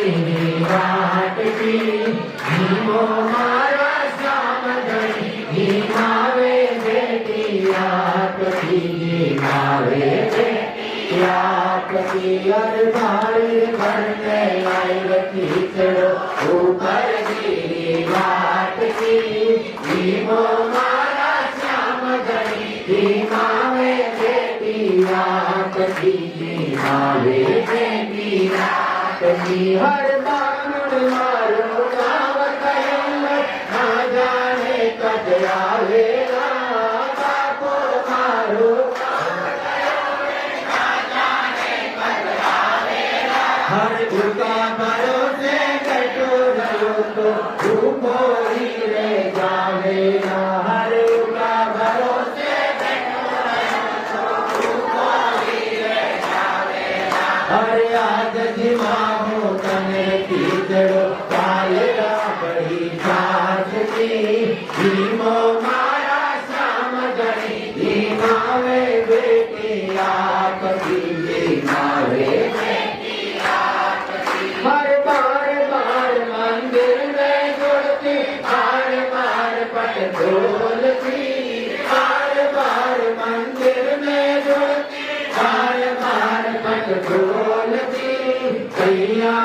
वाट की नीमो मारा श्याम धनी नीमावे बेटी आपकी नीमावे बेटी आपकी अरबारी घर में आई रखी चढ़ो ऊपर गिरी वाट की नीमो मारा श्याम धनी नीमावे बेटी आपकी नीमावे बेटी आपकी हर बांगड़ मारो गाँव कयम ना जाने कद आवेगा बापो मारो हर उनका भरोसे कटोरो तो उनको ही रह जावेगा हर उनका भरोसे हरे आज जिमाहो तने कीचड़ो पालड़ा बड़ी सास की नीमो मारा श्याम धनी नीमावे बेटी आपकी नीमावे बेटी आपकी हर बार बार मंदिर में जुड़ती बार बार पट ढोलती बार बार मंदिर में जुड़ती बार बार पट ढोलती कैया